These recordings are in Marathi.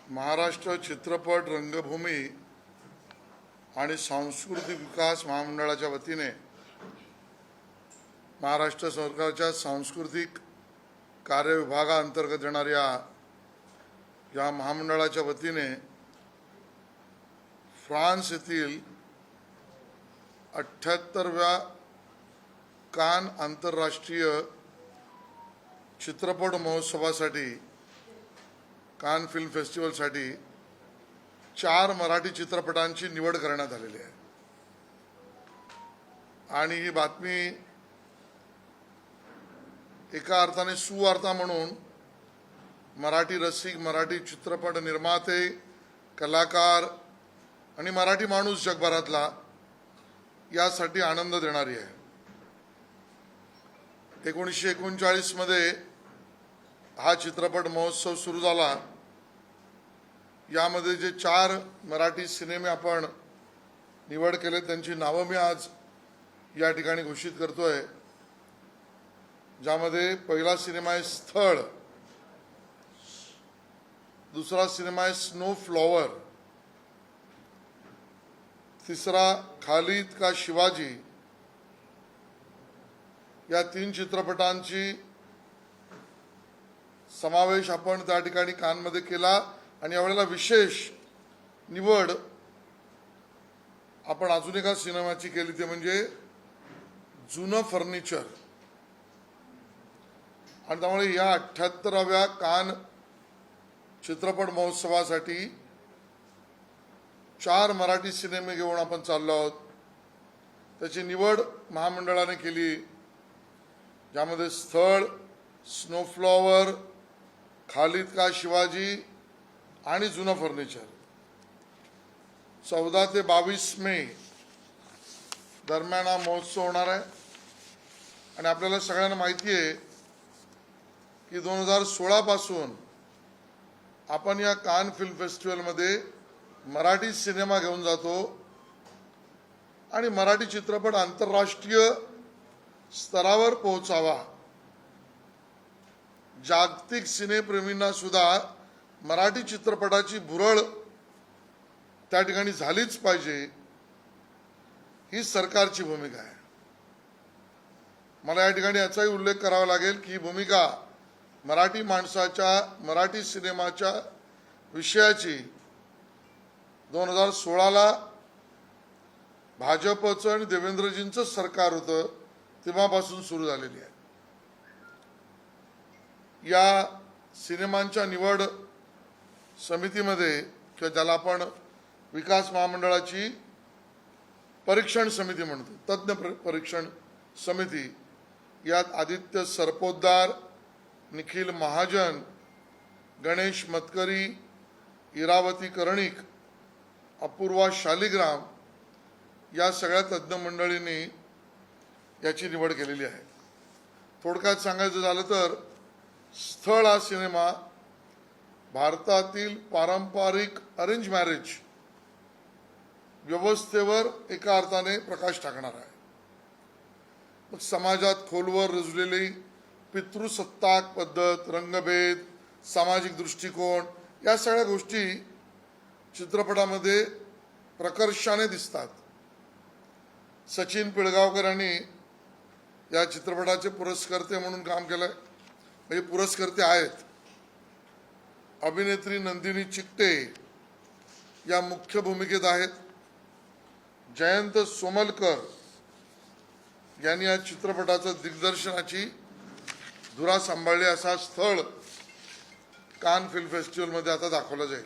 महाराष्ट्र चित्रपट रंगभूमी आणि सांस्कृतिक विकास महामंडळाच्या वतीने महाराष्ट्र सरकारच्या सांस्कृतिक कार्य विभागाअंतर्गत येणाऱ्या या महामंडळाच्या वतीने फ्रान्स येथील 78व्या कान आंतरराष्ट्रीय चित्रपट महोत्सवासाठी कान फिल्म फेस्टिवलसाठी 4 मराठी चित्रपटांची निवड करण्यात आलेली आहे। आणि ही बातमी एका अर्थाने सुवार्ता म्हणून मराठी रसिक, मराठी चित्रपट निर्माते, कलाकार आणि मराठी माणूस जगभरातला यासाठी आनंद देणारी आहे। 1939 मध्ये हा चित्रपट महोत्सव सुरू झाला। यामध्ये जे 4 मराठी सिनेमे आपण निवड केले त्यांची नावं मी आज या ठिकाणी घोषित करतोय। ज्यामध्ये पहिला सिनेमा आहे स्थळ, दुसरा सिनेमा आहे स्नो फ्लॉवर, तिसरा खालिद का शिवाजी। या 3 चित्रपटांची समावेश आपण त्या ठिकाणी कानमध्ये केला आणि यावेळेला विशेष निवड आपण अजून एका सिनेमाची केली, ते म्हणजे जुनं फर्निचर। आणि त्यामुळे या 78व्या कान चित्रपट महोत्सवासाठी 4 मराठी सिनेमे घेऊन आपण चाललो आहोत। त्याची निवड महामंडळाने केली, ज्यामध्ये स्थळ, स्नो फ्लॉवर, खालिद का शिवाजी आणि जुनं फर्निचर। 14 ते 22 मे दरम्यान हा महोत्सव होणार आहे। आणि आपल्याला सगळ्यांना माहिती आहे की 2016 पासून आपण या कान फिल्म फेस्टिवलमध्ये मराठी सिनेमा घेऊन जातो आणि मराठी चित्रपट आंतरराष्ट्रीय स्तरावर पोहोचावा। जागतिक सिनेप्रेमींना सुद्धा मराठी चित्रपटाची भुरळ त्या ठिकाणी झालीच पाहिजे, ही सरकारची भूमिका आहे। मला या ठिकाणी याचाही उल्लेख करावा लागेल की ही भूमिका मराठी माणसाच्या, मराठी सिनेमाच्या विषयाची 2016ला भाजपचं आणि देवेंद्रजींचं सरकार होतं तेव्हापासून सुरू झालेली आहे। या सिनेमांच्या निवड समितीमध्ये किंवा ज्याला आपण विकास महामंडळाची परीक्षण समिती म्हणतो, तज्ञ परीक्षण समिती, यात आदित्य सरपोतदार, निखिल महाजन, गणेश मतकरी, इरावती कर्णिक, अपूर्वा शालिग्राम या सगळ्या तज्ञ मंडळींनी याची निवड केलेली आहे। थोडक्यात सांगायचं झालं तर स्थळ हा सिनेमा भारतातील पारंपरिक अरेंज मॅरेज व्यवस्थेवर एका अर्थाने प्रकाश टाकणार आहे। मग समाजात खोलवर रुजलेली पितृसत्ताक पद्धत, रंगभेद, सामाजिक दृष्टिकोन या सगळ्या गोष्टी चित्रपटामध्ये प्रकर्षाने दिसतात। सचिन पिळगावकर यांनी या चित्रपटाचे पुरस्कर्ते म्हणून काम केलंय, म्हणजे पुरस्कर्ते आहेत। अभिनेत्री नंदिनी चिकटे या मुख्य भूमिकेत आहेत। जयंत सोमलकर यांनी या चित्रपटाचं दिग्दर्शनाची धुरा सांभाळली। असा स्थळ कान फिल्म फेस्टिवलमध्ये आता दाखवला जाईल।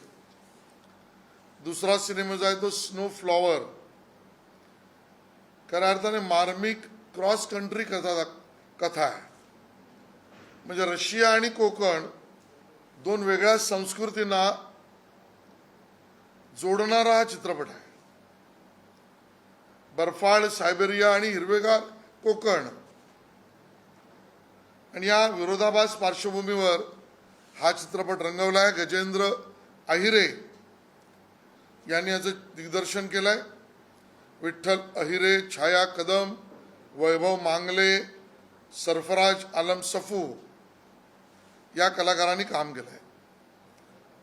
दुसरा सिनेमा जो आहे तो स्नो फ्लॉवर, खऱ्या अर्थाने मार्मिक क्रॉस कंट्री कथा आहे। म्हणजे रशिया आणि कोकण 2 वेगळ्या संस्कृतींना जोडणारा हा चित्रपट आहे। बर्फाळ सायबेरिया आणि हिरवेगार कोकण, आणि या विरोधाभास पार्श्वभूमीवर हा चित्रपट रंगवला आहे। गजेंद्र अहिरे यांनी याचं दिग्दर्शन केलंय। विठ्ठल अहिरे, छाया कदम, वैभव मांगले, सरफराज आलम सफू या कलाकारांनी काम केलंय।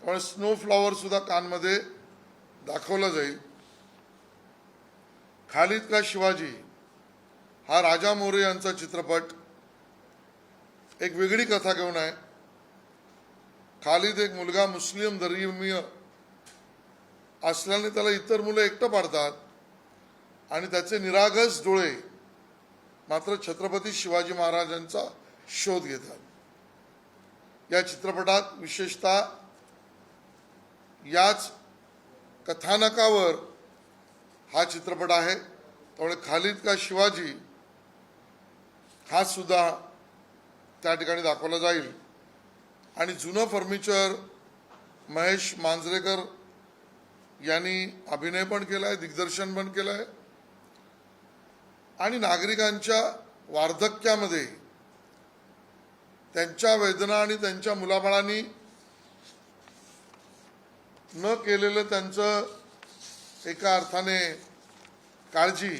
त्यामुळे स्नो फ्लॉवर सुद्धा कानमध्ये दाखवला जाईल. खालिद का शिवाजी हा राजा मोरे यांचा चित्रपट एक वेगळी कथा घेऊन आहे. खालिद एक मुलगा मुस्लिम धर्मीय असल्याने त्याला इतर मुलं एकटं पाडतात आणि त्याचे निरागस डोळे मात्र छत्रपती शिवाजी महाराजांचा शोध घेतात. या चित्रपटात विशेषतः याच कथानकावर हा चित्रपट आहे. त्यामुळे खालिद का शिवाजी हा सुद्धा त्या ठिकाणी दाखवला जाईल. आणि जुनं फर्निचर महेश मांजरेकर यांनी अभिनय पण केलाय, दिग्दर्शन पण केलंय आणि नागरिकांच्या वार्धक्यामध्ये त्यांच्या वेदना आणि त्यांच्या मुलाबाळांनी न केलेलं त्यांचं एका अर्थाने काळजी,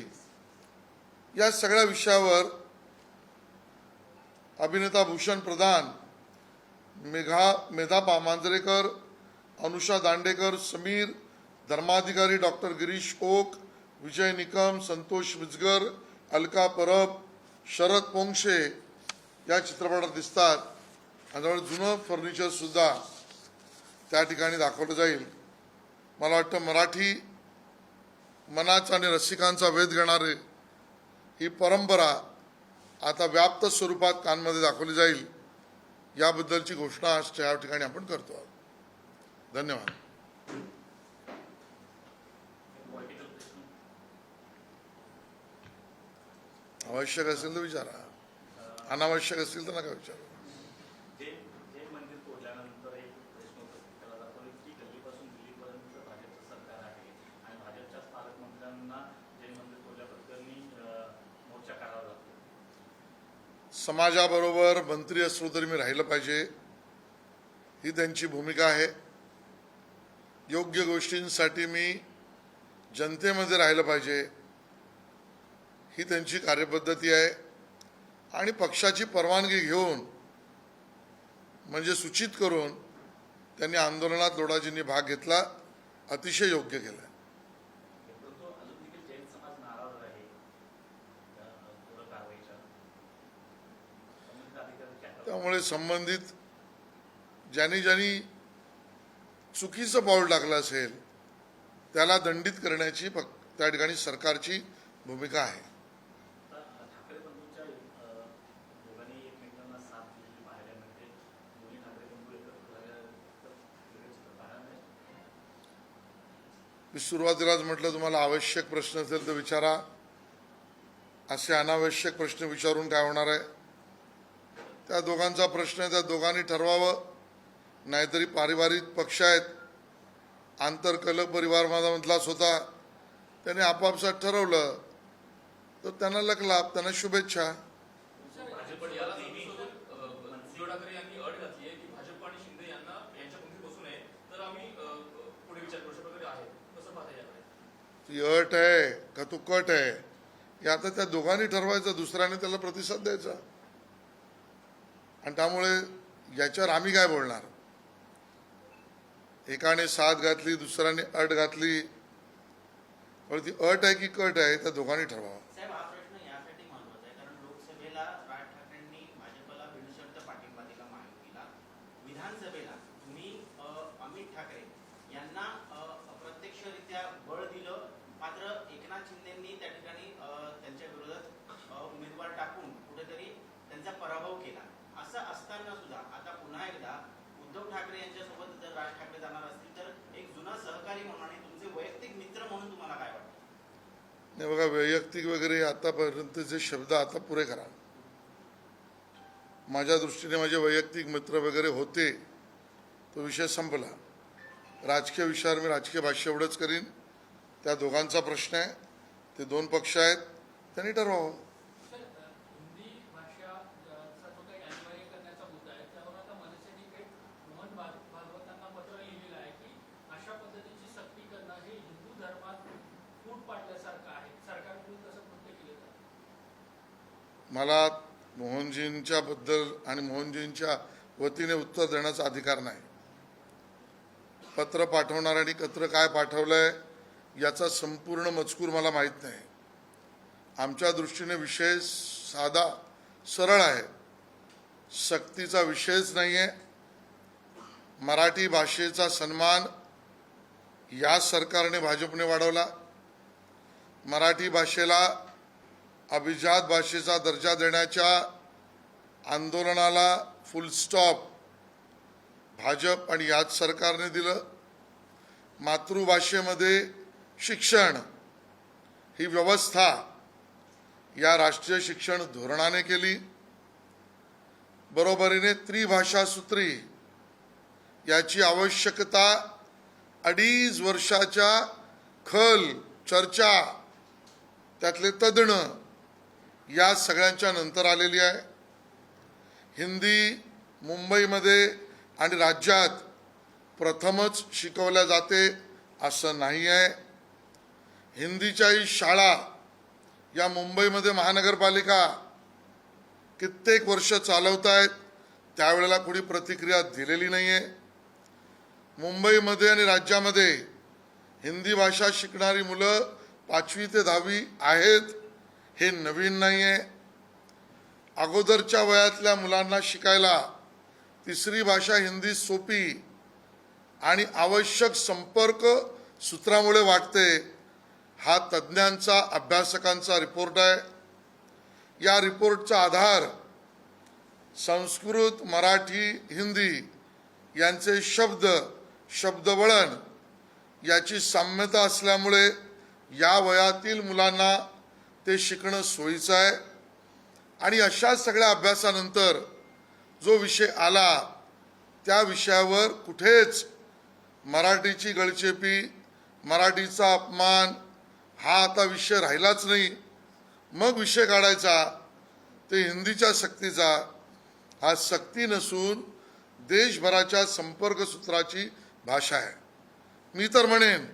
या सगळ्या विषयावर अभिनेता भूषण प्रधान, मेधा मांजरेकर, अनुषा दांडेकर, समीर, धर्माधिकारी डॉक्टर गिरीश ओक, विजय निकम, संतोष विजगर, अलका परब, शरद पोंक्षे या चित्रपटात दिसतात. आणि जुनं फर्निचर सुद्धा त्या ठिकाणी दाखवलं जाईल. मला वाटतं मराठी मनाचा आणि रसिकांचा वेध घेणारे ही परंपरा आता व्याप्त स्वरूपात कानमध्ये दाखवली जाईल, याबद्दलची घोषणा आज या ठिकाणी आपण करतो आहोत. धन्यवाद. आवश्यक असेल तर विचारा, अनावश्यक असेल तर नका विचारू. समाजाबरोबर मंत्री असलो तरी मी राहिलं पाहिजे, ही त्यांची भूमिका आहे. योग्य गोष्टींसाठी मी जनतेमध्ये राहिलं पाहिजे, ही त्यांची कार्यपद्धती आहे. आणि पक्षाची परवानगी घेऊन म्हणजे सूचित करून त्यांनी आंदोलनात लोढाजींनी भाग घेतला, अतिशय योग्य केलं. त्यामुळे संबंधित ज्यांनी चुकीचं पाऊल टाकलं असेल त्याला दंडित करण्याची त्या ठिकाणी सरकारची भूमिका आहे. मी सुरुवातीलाच म्हटलं तुम्हाला आवश्यक प्रश्न असेल तर विचारा, असे अनावश्यक प्रश्न विचारून काय होणार आहे. त्या दोघांचा प्रश्न आहे, त्या दोघांनी ठरवावं. नाहीतरी पारिवारिक पक्ष आहेत, आंतरकलह परिवार माझा मधलाच होता, त्याने आपापसात ठरवलं तर त्यांना लक लाभ, त्यांना शुभेच्छा. ती अट आहे का तू कट आहे हे आता त्या दोघांनी ठरवायचं, दुसऱ्याने त्याला प्रतिसाद द्यायचा. आणि त्यामुळे याच्यावर आम्ही काय बोलणार. एकाने साथ घातली, दुसऱ्याने अट घातली, पण ती अट आहे की कट आहे त्या दोघांनी ठरवावं. साहेब, हा प्रश्न यासाठी महत्त्वाचा आहे कारण लोकसभेला राज ठाकरेंनी भाजपला बिनशर्त पाठिंबा दिला महायुतीला, विधानसभेला तुम्ही अमित ठाकरे यांना प्रत्यक्षरित्या बळ दिलं, मात्र एकनाथ शिंदेंनी त्या ठिकाणी त्यांच्या विरोधात उमेदवार टाकून कुठेतरी त्यांचा पराभव केला. असं असताना सुद्धा आता पुन्हा एकदा उद्धव ठाकरे यांच्यासोबत जर राज ठाकरे जाणार असतील तर एक जुना सहकारी म्हणून आणि तुमचे वैयक्तिक मित्र म्हणून तुम्हाला काय वाटतं? नाही बघा, वैयक्तिक वगैरे आतापर्यंतचे शब्द आता पुरे करा. माझ्या दृष्टीने माझे वैयक्तिक मित्र वगैरे होते, तो विषय संपला. राजकीय विषयावर मी राजकीय भाष्य एवढंच करीन. त्या दोघांचा प्रश्न आहे, ते दोन पक्ष आहेत, त्यांनी ठरवावं. मला मोहनजींच्या बद्दल आणि मोहनजींच्या वतीने उत्तर देण्याचा अधिकार नाही. पत्र पाठवणाऱ्यांनी पत्र काय पाठवलंय याचा संपूर्ण मजकूर मला माहीत नाही. आमच्या दृष्टीने विषय साधा सरळ आहे, सक्तीचा विषयच नाही आहे. मराठी भाषेचा सन्मान या सरकारने भाजपने वाढवला. मराठी भाषेला अभिजात भाषेचा दर्जा देण्याच्या आंदोलनाला फुल स्टॉप भाजप आणि याच सरकारने दिलं. मातृभाषेमध्ये शिक्षण ही व्यवस्था या राष्ट्रीय शिक्षण धोरणाने केली. बरोबरीने त्रिभाषा सूत्री याची आवश्यकता 2.5 वर्षाच्या खल चर्चा त्यातले तज्ञ या सगळ्यांच्या नंतर आलेली आहे. हिंदी मुंबईमध्ये आणि राज्यात प्रथमच शिकवल्या जाते असं नाही आहे. हिंदीच्याही शाळा या मुंबईमध्ये महानगरपालिका कित्येक वर्ष चालवत आहेत, त्यावेळेला कोणी प्रतिक्रिया दिलेली नाही आहे. मुंबईमध्ये आणि राज्यामध्ये हिंदी भाषा शिकणारी मुलं 5वी ते 10वी आहेत, हे नवीन नाही आहे. अगोदरच्या वयातल्या मुलांना शिकायला तिसरी भाषा हिंदी सोपी आणि आवश्यक संपर्क सूत्रामुळे वाटते, हा तज्ज्ञांचा अभ्यासकांचा रिपोर्ट आहे. या रिपोर्टचा आधार संस्कृत, मराठी, हिंदी यांचे शब्दवळण याची साम्यता असल्यामुळे या वयातील मुलांना ते शिकणं सोयीचं आहे. आणि अशा सगळ्या अभ्यासानंतर जो विषय आला त्या विषयावर कुठेच मराठीची गळचेपी, मराठीचा अपमान हा आता विषय राहिलाच नाही. मग विषय काढायचा ते हिंदीच्या सक्तीचा. हा सक्ती नसून देशभराच्या संपर्क सूत्राची भाषा आहे. मी तर म्हणेन,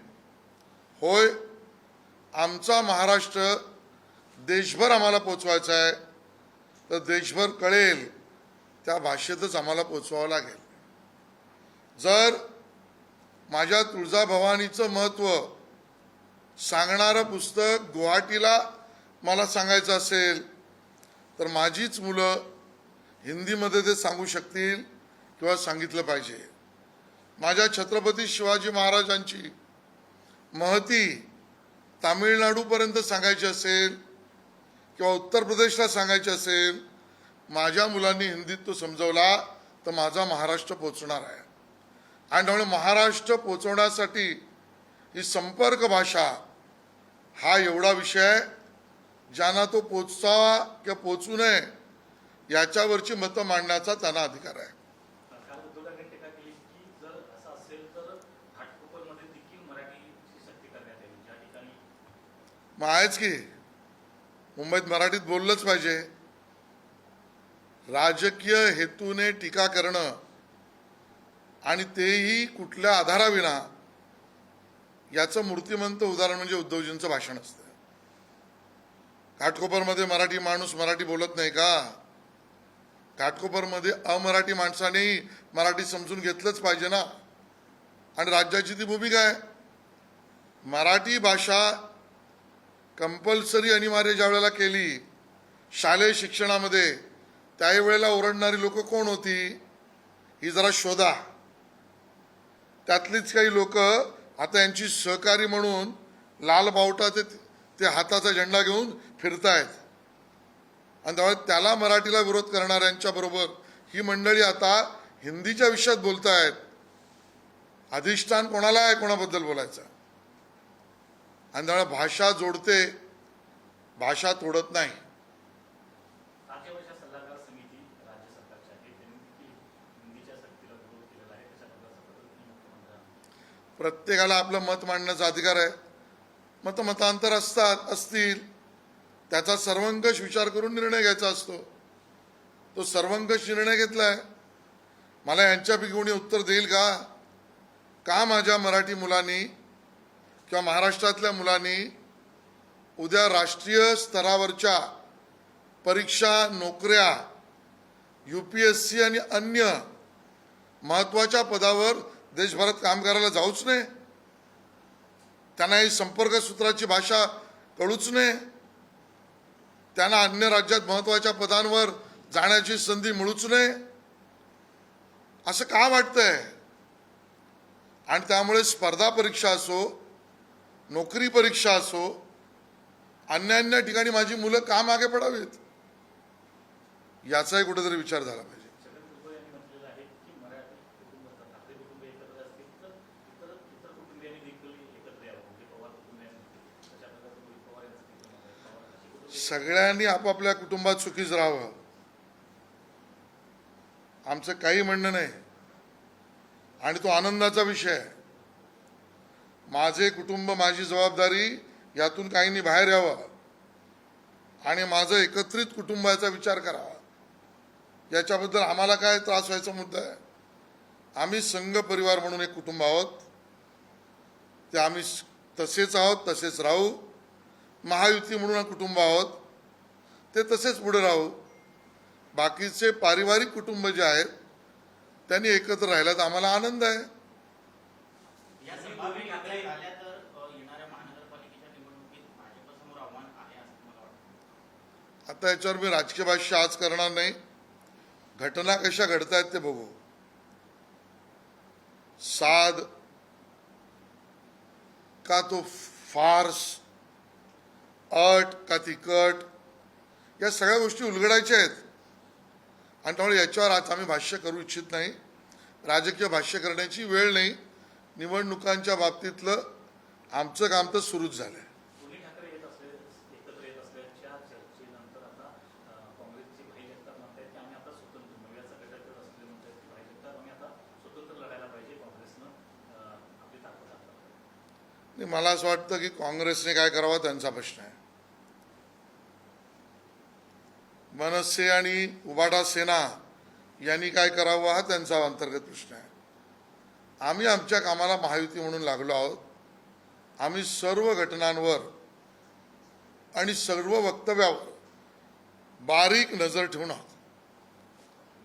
होय आमचा महाराष्ट्र देशभर आम्हाला पोचवायचा आहे, तर देशभर कळेल त्या भाषेतच आम्हाला पोचवावं लागेल. जर माझ्या तुळजाभवानीचं महत्त्व सांगणारं पुस्तक गुवाहाटीला मला सांगायचं असेल तर माझीच मुलं हिंदीमध्ये ते सांगू शकतील किंवा सांगितलं पाहिजे. माझ्या छत्रपती शिवाजी महाराजांची महती तामिळनाडूपर्यंत सांगायची असेल किंवा उत्तर प्रदेशला सांगायची असेल, माझ्या मुलांनी हिंदीत तो समजवला तर माझा महाराष्ट्र पोचणार आहे. आणि त्यामुळे महाराष्ट्र पोचवण्यासाठी ही संपर्क भाषा हा एवढा विषय आहे, ज्यांना तो पोचावा किंवा पोचू नये याच्यावरची मतं मांडण्याचा त्यांना अधिकार आहे. काल उद्योगांनी टीका केली की जर असं असेल तर घाटकोपरमध्ये देखील मराठीची सक्ती करण्यात येईल, ज्या ठिकाणी मग आहेच की मुंबईत मराठीत बोललंच पाहिजे. राजकीय हेतूने टीका करणं आणि तेही कुठल्या आधाराविना याचं मूर्तिमंत उदाहरण म्हणजे उद्धवजींचं भाषण असतं. घाटकोपरमध्ये मराठी माणूस मराठी बोलत नाही का? घाटकोपरमध्ये अमराठी माणसानेही मराठी समजून घेतलंच पाहिजे ना. आणि राज्याची ती भूमिका आहे. मराठी भाषा कंपल्सरी अनिवार्य ज्या वेळेला केली शालेय शिक्षणामध्ये, त्यावेळेला ओरडणारी लोक कोण होती ही जरा शोधा. त्यातलीच काही लोक आता यांची सहकारी म्हणून लाल बावटा ते हाताचा झेंडा घेऊन फिरतायत. आणि त्यामुळे त्याला मराठीला विरोध करणाऱ्यांच्या बरोबर ही मंडळी आता हिंदीच्या विषयात बोलतायत. अधिष्ठान कोणाला आहे कोणाबद्दल बोलायचं? आणि त्यामुळे भाषा जोडते, भाषा तोडत नाही. तात्यावरच्या सल्लागार समिती राज्य सरकारच्या आहे, त्यांनी देखील हिंदीच्या सक्तीला विरोध केलेला आहे. त्याच्याबद्दल मुख्यमंत्र्यांना प्रत्येकाला आपलं मत मांडण्याचा अधिकार आहे. मतांतर असतील, त्याचा सर्वंकष विचार करून निर्णय घ्यायचा असतो. तो सर्वंकष निर्णय घेतलाय. मला यांच्यापैकी कोणी उत्तर देईल का माझ्या मराठी मुलांनी किंवा महाराष्ट्रातल्या मुलांनी उद्या राष्ट्रीय स्तरावरच्या परीक्षा, नोकऱ्या, UPSC आणि अन्य महत्त्वाच्या पदावर देशभरात काम करायला जाऊच नये, त्यांना ही संपर्क सूत्राची भाषा कळूच नये, त्यांना अन्य राज्यात महत्वाच्या पदांवर जाण्याची संधी मिळूच नये, असं का वाटतंय? आणि त्यामुळे स्पर्धा परीक्षा असो, नोकरी परीक्षा असो, अन्य ठिकाणी माझी मुलं का मागे पडावीत, याचाही कुठेतरी विचार झाला पाहिजे. छगन भुजबळ यांनी म्हटलेलं आहे की मराठी कुटुंब ठाकरे कुटुंब एकत्र असतील तर इतर कुटुंबियांनी देखील एकत्र यावं, म्हणजे पवार कुटुंबियांनी तशा प्रकारचं रोहित पवार यांचं देखील मत आहे. पवार अशी कुटुंब सगळ्यांनी आपापल्या कुटुंबात सुखीच राहावं, आमचं काही म्हणणं नाही. आणि तो आनंदाचा विषय आहे. माझे कुटुंब माझी जबाबदारी, यातून काहींनी बाहेर यावं आणि माझं एकत्रित कुटुंबाचा विचार करावा, याच्याबद्दल आम्हाला काय त्रास व्हायचा मुद्दा आहे? आम्ही संघ परिवार म्हणून एक कुटुंब आहोत, ते आम्ही तसेच आहोत, तसेच राहू. महायुती म्हणून कुटुंब आहोत, ते तसेच पुढे राहू. बाकीचे पारिवारिक कुटुंब जे आहेत त्यांनी एकत्र राहिल्यात आम्हाला आनंद आहे. या संभाव्य ठाकरे झाल्या तर येणाऱ्या महानगरपालिकेच्या निवडणुकीत भाजपसमोर आव्हान आहे असं मला वाटतं. आता याच्यावर मी राजकीय भाष्य आज करणार नाही. घटना कशा घडतायत ते बघू. साध का तो फार्स, अट का ती कट, या सगळ्या गोष्टी उलगडायच्या आहेत आणि त्यामुळे याच्यावर आज आम्ही भाष्य करू इच्छित नाही. राजकीय भाष्य करण्याची वेळ नाही. निवडणुकांच्या बाबतीतलं आमचं काम तर सुरूच झालंय. दोन्ही ठाकरे एकत्र येत असल्याच्या चर्चेनंतर आता काँग्रेसचे भाई जगताप म्हणतात की आम्ही आता स्वतंत्र नव्याचा घटक असले म्हणतात की भाई जगताप आम्ही आता स्वतंत्र लढायला पाहिजे, काँग्रेसनं आपली ताकद दाखवावी. आणि मला असं वाटतं की काँग्रेसने काय करावं त्यांचा प्रश्न आहे. मनसे आणि उबाटा सेना यांनी काय करावं हा त्यांचा अंतर्गत प्रश्न आहे. आम्ही आमच्या कामाला महायुती म्हणून लागलो आहोत. आम्ही सर्व घटनांवर आणि सर्व वक्तव्यावर बारीक नजर ठेवून आहोत.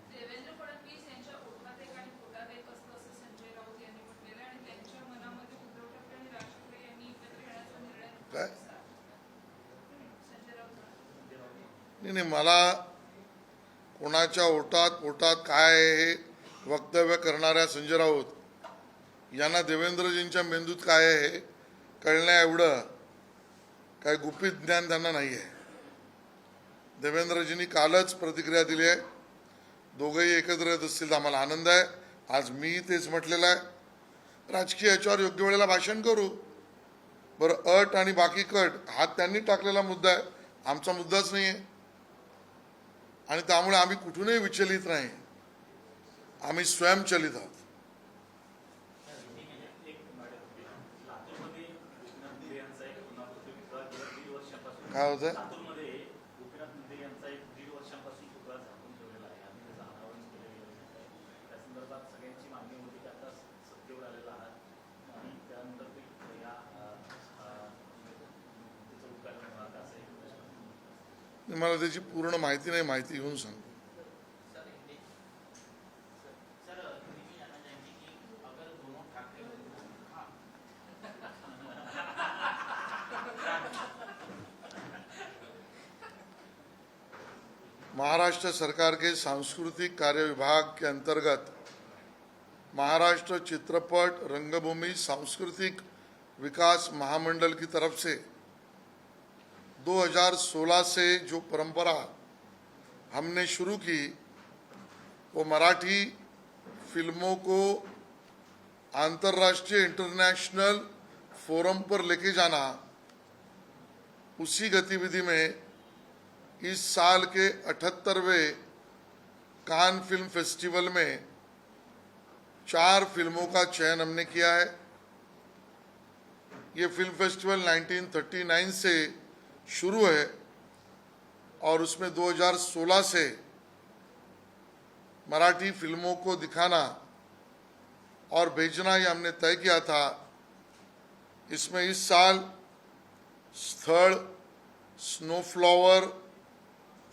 देवेंद्र फडणवीस यांच्या ओठात एक आणि पोटात एक असतं असं संजय राऊत यांनी म्हटलेलं आहे आणि त्यांच्या मनामध्ये उद्धव ठाकरे आणि राज ठाकरे यांनी एकत्र येण्याचा निर्णय काय? संजय राऊत नाही, मला कोणाच्या ओटात पोटात काय आहे हे वक्तव्य करणाऱ्या संजय राऊत यांना देवेंद्रजींच्या मेंदूत काय आहे हे कळण्या एवढं काय गुपित ज्ञान त्यांना नाही आहे. देवेंद्रजींनी कालच प्रतिक्रिया दिली आहे. दोघंही एकत्र येत असतील तर आम्हाला आनंद आहे. आज मी तेच म्हटलेलं आहे. राजकीय याच्यावर योग्य वेळेला भाषण करू. बरं, अट आणि बाकी कट हा त्यांनी टाकलेला मुद्दा आहे, आमचा मुद्दाच नाही आहे. आणि त्यामुळे आम्ही कुठूनही विचलित नाही, आम्ही स्वयंचलित आहोत. लातूरमध्ये गोपीनाथ मुंडे यांचा एक पुनरावृत्ती पुतळा गेल्या 1.5 वर्षापासून काय होतंय? लातूरमध्ये गोपीनाथ मुंडे यांचा एक 1.5 वर्षापासून पुतळा झाकून ठेवलेला आहे आणि त्याचं अनावरण केलं गेलं आहे. त्या संदर्भात सगळ्यांची मागणी होती की आता सत्तेवर आलेला आहात आणि त्यानंतर ते या त्याचं उद्घाटन होणार का असं एक प्रश्न. मला त्याची पूर्ण माहिती नाही, माहिती घेऊन सांगतो. सर तुम्ही भी जानना चाहेंगे कि अगर दोनों ठाकरे हाँ महाराष्ट्र सरकार के सांस्कृतिक कार्य विभाग के अंतर्गत महाराष्ट्र चित्रपट रंगभूमि सांस्कृतिक विकास महामंडल की तरफ से 2016 से जो परंपरा हमने शुरू की वो मराठी फिल्मों को अंतर्राष्ट्रीय इंटरनेशनल फोरम पर लेके जाना, उसी गतिविधि में इस साल के 78वें कान फिल्म फेस्टिवल में 4 फिल्मों का चयन हमने किया है. ये फिल्म फेस्टिवल 1939 से शुरू है और उसमें 2016 से मराठी फिल्मों को दिखाना और भेजना ये हमने तय किया था. इसमें इस साल स्थल, स्नोफ्लावर,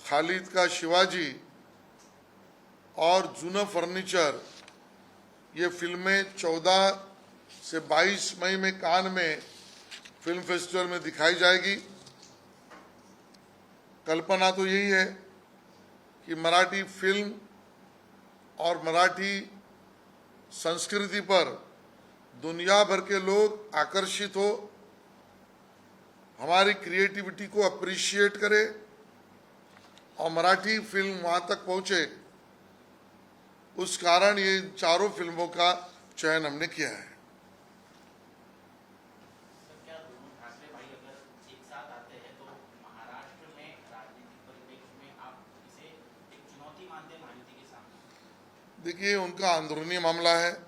खालिद का शिवाजी और जूना फर्नीचर ये फिल्में 14 से 22 मई में कान में फिल्म फेस्टिवल में दिखाई जाएगी। कल्पना तो यही है कि मराठी फिल्म और मराठी संस्कृति पर दुनिया भर के लोग आकर्षित हो, हमारी क्रिएटिविटी को अप्रिशिएट करे और मराठी फिल्म वहां तक पहुंचे। उस कारण ये चारों फिल्मों का चयन हमने किया है। सर, क्या दोनों ठाकरे भाई अगर एक साथ आते हैं तो महाराष्ट्र में राजनीतिक परिप्रेक्ष्य में आप इसे एक चुनौती मानते हैं महायुति के सामने? देखिए, उनका अंदरूनी मामला है,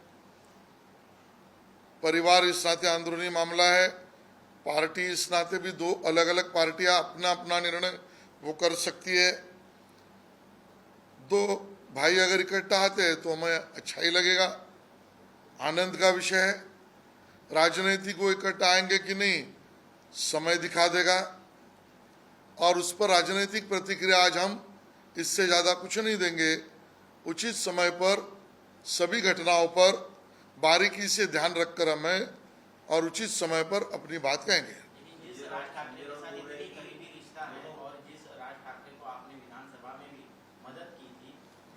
परिवार इस नाते अंदरूनी मामला है, पार्टी इस नाते भी दो अलग अलग पार्टियां अपना अपना निर्णय वो कर सकती है। दो भाई अगर इकट्ठा आते हैं तो हमें अच्छा ही लगेगा, आनंद का विषय है। राजनीतिक वो इकट्ठा आएंगे कि नहीं समय दिखा देगा, और उस पर राजनीतिक प्रतिक्रिया आज हम इससे ज़्यादा कुछ नहीं देंगे। उचित समय पर सभी घटनाओं पर बारीकी से ध्यान रखकर हमें और उचित समय पर अपनी बात कहेंगे। लेकिन जिस राज ठाकरे के साथ इतनी करीबी रिश्ता है और जिस राज ठाकरे को आपने विधानसभा में भी मदद की थी,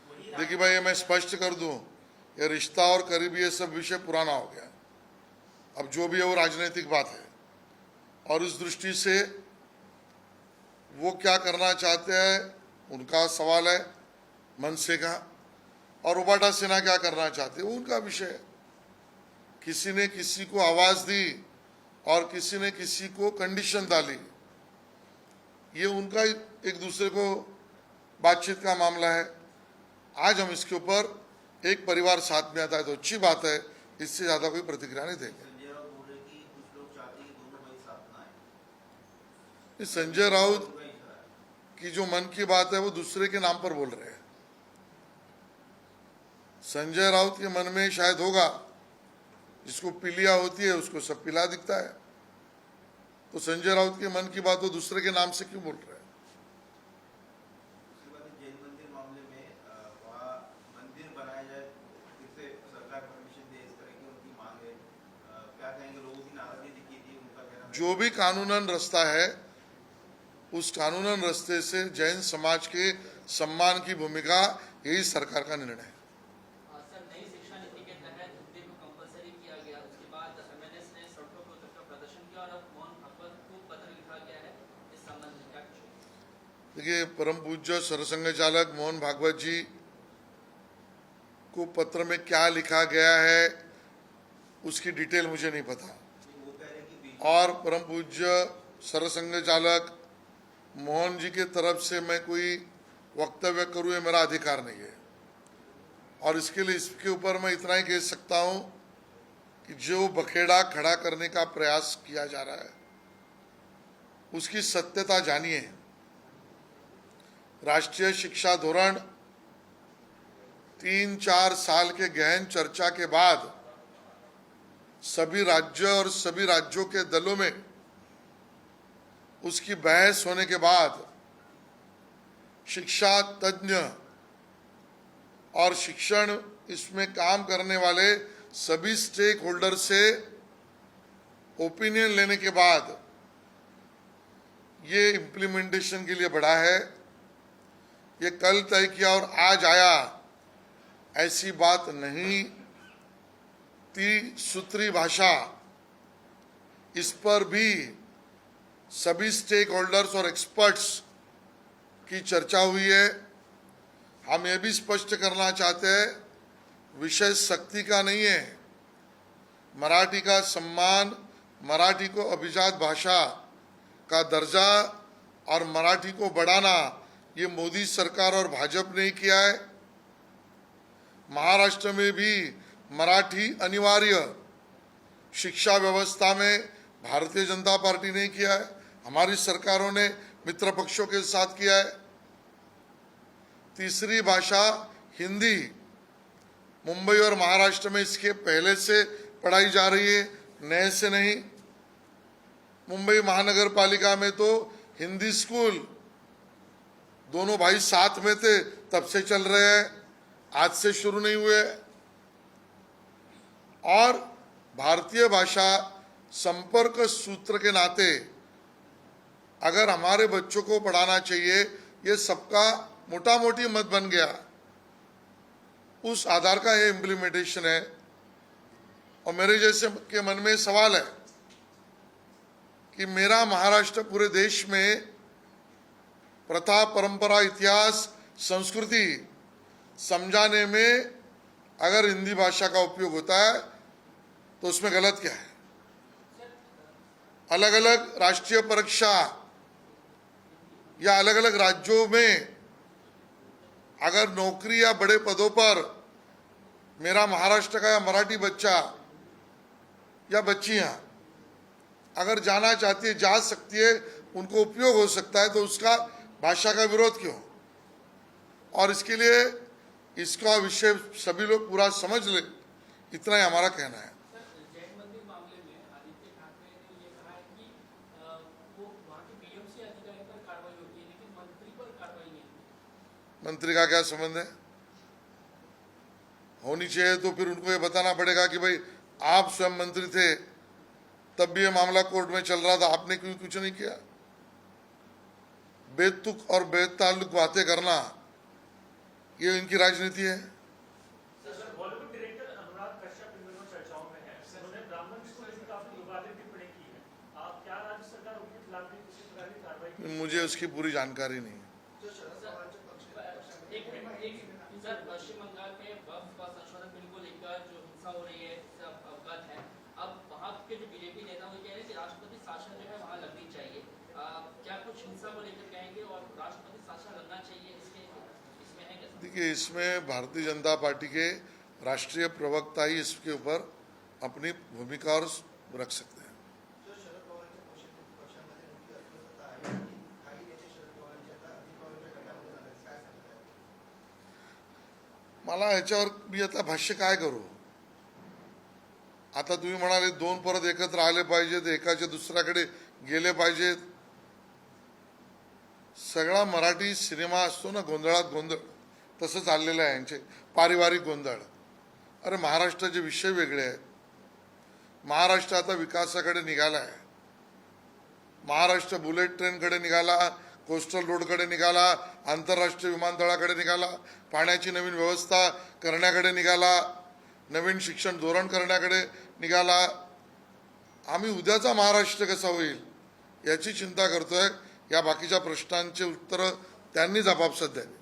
वही देखिए भाई, मैं स्पष्ट कर दूं, ये रिश्ता और करीबी ये सब विषय पुराना हो गया। अब जो भी है वो राजनीतिक बात है, और उस दृष्टि से वो क्या करना चाहते हैं उनका सवाल है, मनसे का, और उबाटा सेना क्या करना चाहते हैं वो उनका विषय है। किसी ने किसी को आवाज दी और किसी ने किसी को कंडीशन डाली, ये उनका एक दूसरे को बातचीत का मामला है। आज हम इसके ऊपर एक परिवार साथ में आता है तो अच्छी बात है, इससे ज्यादा कोई प्रतिक्रिया नहीं देंगे। संजय राउत बोल रहे कि कुछ लोग चाहते हैं कि दोनों भाई साथ ना आए। इस संजय राउत उनका इशारा है। की जो मन की बात है वो दूसरे के नाम पर बोल रहे हैं। संजय राउत के मन में शायद होगा, जिसको पीलिया होती है उसको सब पीला दिखता है, तो संजय राउत के मन की बात वो दूसरे के नाम से क्यों बोल रहे हैं? उसके बाद जैन मंदिर मामले में वहाँ मंदिर बनाया जाए, फिर से सरकार परमिशन दे, इस तरह की उनकी मांग है। क्या कहेंगे, लोगों की नाराजगी दिखी थी, उनका कहना है जो भी कानूनन रास्ता है उस कानूनन रास्ते से जैन समाज के सम्मान की भूमिका, यही सरकार का निर्णय है। सर, नई शिक्षा नीति के तहत हिंदी को कंपलसरी किया गया, उसके बाद एमएनएस ने सड़कों पर उतरकर प्रदर्शन किया और अब मोहन भागवत को पत्र लिखा गया है, इस संबंध में क्या कुछ? देखिए, परम पूज्य सरसंघ चालक मोहन भागवत जी को पत्र में क्या लिखा गया है उसकी डिटेल मुझे नहीं पता, कि वो कह रहे हैं कि और परम पूज्य सरसंघ चालक मोहन जी के तरफ से मैं कोई वक्तव्य करूँ, ये मेरा अधिकार नहीं है। और इसके लिए इसके ऊपर मैं इतना ही कह सकता हूं कि जो बखेड़ा खड़ा करने का प्रयास किया जा रहा है उसकी सत्यता जानिए। राष्ट्रीय शिक्षा धोरण 3-4 साल के गहन चर्चा के बाद सभी राज्य और सभी राज्यों के दलों में उसकी बहस होने के बाद शिक्षा तज्ञ और शिक्षण इसमें काम करने वाले सभी स्टेक होल्डर से ओपिनियन लेने के बाद ये इम्प्लीमेंटेशन के लिए बढ़ा है। ये कल तय किया और आज आया, ऐसी बात नहीं। 3 भाषा, इस पर भी सभी स्टेक होल्डर्स और एक्सपर्ट्स की चर्चा हुई है। हम ये भी स्पष्ट करना चाहते हैं, विषय शक्ति का नहीं है। मराठी का सम्मान, मराठी को अभिजात भाषा का दर्जा और मराठी को बढ़ाना, ये मोदी सरकार और भाजपा ने ही किया है। महाराष्ट्र में भी मराठी अनिवार्य शिक्षा व्यवस्था में भारतीय जनता पार्टी ने किया है, हमारी सरकारों ने मित्र पक्षों के साथ किया है। 3 भाषा हिंदी मुंबई और महाराष्ट्र में इसके पहले से पढ़ाई जा रही है, नए से नहीं। मुंबई महानगर पालिका में तो हिंदी स्कूल दोनों भाई साथ में थे तब से चल रहे हैं, आज से शुरू नहीं हुए। और भारतीय भाषा संपर्क सूत्र के नाते अगर हमारे बच्चों को पढ़ाना चाहिए, ये सबका मोटा मोटी मत बन गया, उस आधार का ये इम्प्लीमेंटेशन है। और मेरे जैसे के मन में सवाल है कि मेरा महाराष्ट्र पूरे देश में प्रथा, परंपरा, इतिहास, संस्कृति समझाने में अगर हिंदी भाषा का उपयोग होता है तो उसमें गलत क्या है? अलग अलग राष्ट्रीय परीक्षा या अलग अलग राज्यों में अगर नौकरी या बड़े पदों पर मेरा महाराष्ट्र का या मराठी बच्चा या बच्चियां अगर जाना चाहती है, जा सकती है, उनको उपयोग हो सकता है, तो उसका भाषा का विरोध क्यों? और इसके लिए इसका विषय सभी लोग पूरा समझ ले, इतना ही हमारा कहना है। जैन मंदिर मामले में आदित्य ठाकरे ने ये कहा है कि वो वहाँ के बीएमसी अधिकारी पर कार्रवाई होती है लेकिन मंत्री पर कार्रवाई नहीं होती। मंत्री का क्या संबंध है? होनी चाहिए तो फिर उनको ये बताना पड़ेगा कि भाई आप स्वयं मंत्री थे, तब भी ये मामला कोर्ट में चल रहा था, आपने क्यों कुछ नहीं किया? बेतुक और बेताल्लुक बातें करना ये इनकी राजनीति है। Bollywood director Anurag Kashyap in दिनों चर्चाओं में है। उन्होंने ब्राह्मण को लेकर काफी विवादित टिप्पणी की है। आप क्या राज्य सरकार उनके खिलाफ भी किसी प्रकार की कार्रवाई? मुझे उसकी पूरी जानकारी नहीं है। सर, पश्चिम बंगाल में वक्फ संशोधन बिल को लेकर जो हिंसा हो रही है सब अवगत है। अब वहाँ के जो बीजेपी नेता वो कह रहे हैं कि राष्ट्रपति शासन जो है वहाँ लगनी चाहिए। क्या कुछ हिंसा को लेकर कहेंगे और राष्ट्रपति शासन लगना चाहिए, इसमें है क्या? देखिए, इसमें भारतीय जनता पार्टी के राष्ट्रीय प्रवक्ता ही इसके ऊपर अपनी भूमिका और रख सकते हैं। जो शरद पवारांच्या पक्षामध्ये नेमकी अस्वस्थता आहे की काही नेते शरद पवारांच्या आता अजित पवारांच्या गटामध्ये जाणार आहेत, काय सांगताय? मला याच्यावर मी आता भाष्य काय करू? आता तुम्ही म्हणाले दोन परत एकत्र आले पाहिजेत, एकाच्या दुसऱ्याकडे गेले पाहिजेत. सगळा मराठी सिनेमा असतो ना, गोंधळात गोंधळ, तसं चाललेलं आहे यांचे पारिवारिक गोंधळ. अरे महाराष्ट्राचे विषय वेगळे आहेत. महाराष्ट्र आता विकासाकडे निघाला आहे. महाराष्ट्र बुलेट ट्रेनकडे निघाला, कोस्टल रोडकडे निघाला, आंतरराष्ट्रीय विमानतळाकडे निघाला, पाण्याची नवीन व्यवस्था करण्याकडे निघाला, नवीन शिक्षण धोरण करण्याकडे निघाला. आम्ही उद्याचा महाराष्ट्र कसा होईल याची चिंता करतोय. या बाकीच्या प्रश्नांचे उत्तर त्यांनीच आपापसात द्यावी.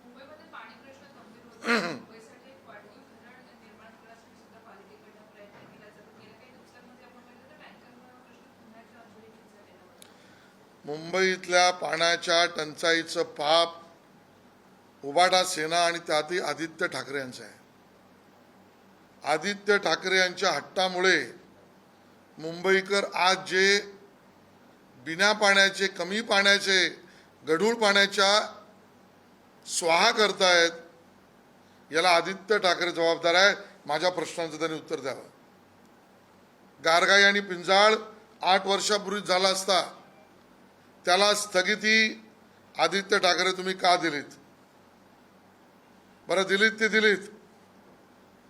मुंबईमध्ये पाणी प्रश्न गंभीर होतो. मुंबईसाठी एक वाढीव धरण निर्माण करण्यासाठी सुद्धा पालिकेकडनं प्रयत्न केला जातो. गेल्या काही दिवसांमध्ये आपण पाहिलं तर टँकरमुळे प्रश्न पुन्हा एकदा अधोरेखित झालेला होता. मुंबईतल्या पाण्याच्या टंचाईचं पाप उबाटा सेना आणि त्यातही आदित्य ठाकरे यांचं आहे. आदित्य ठाकरे यांच्या हट्टामुळे मुंबईकर आज जे बिना पाण्याचे, कमी पाण्याचे, गढूळ पाण्याच्या स्वाहा करतायत, याला आदित्य ठाकरे जबाबदार आहे. माझ्या प्रश्नांचं त्यांनी उत्तर द्यावं. गारगाई आणि पिंजाळ 8 वर्षापूर्वी झाला असता, त्याला स्थगिती आदित्य ठाकरे तुम्ही का दिलीत? बरं दिलीत ते दिलीत,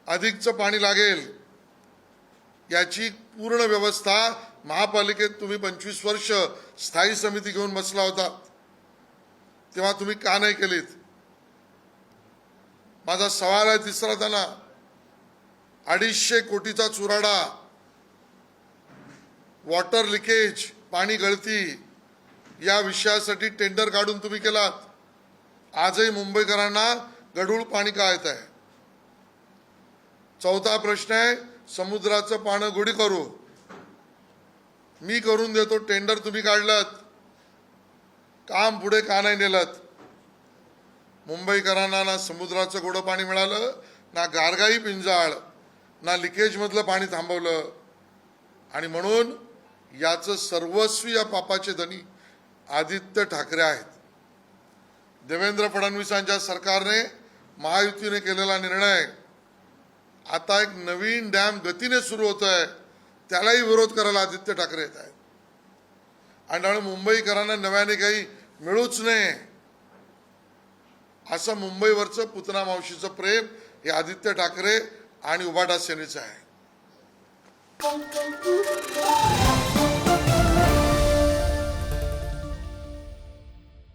अधिकचं पाणी लागेल याची पूर्ण व्यवस्था महापालिकेत तुम्ही 25 वर्ष स्थायी समिती घेऊन बसला होता, तेव्हा तुम्ही का नाही केलीत? माझा सवाल आहे तिसरा त्यांना. 250 कोटीचा चुराडा, वॉटर लिकेज, पाणी गळती या विषयासाठी टेंडर काढून तुम्ही केलात. आजही मुंबईकरांना गढूळ पाणी का येत आहे? चौथा प्रश्न आहे, समुद्राचं पाणी गोडी करू, मी करून देतो, टेंडर तुम्ही काढलं, काम पुढे का नाही नेलं? मुंबईकरांना ना समुद्राचं गोडं पाणी मिळालं, ना गारगाई पिंजाळ, ना लिकेज मधलं पाणी थांबवलं. आणि म्हणून याचं सर्वस्वी या पापाचे धनी आदित्य ठाकरे आहेत. देवेंद्र फडणवीसांच्या सरकारने, महायुतीने केलेला निर्णय, आता एक नवीन डॅम गतीने सुरू होतोय, त्यालाही विरोध करायला आदित्य ठाकरे येत आहेत. आणि मुंबईकरांना नव्याने काही मिळूच नये असं मुंबईवरचं पुतना मावशीचं प्रेम हे आदित्य ठाकरे आणि उबाटा सेनेचं आहे. Thank you.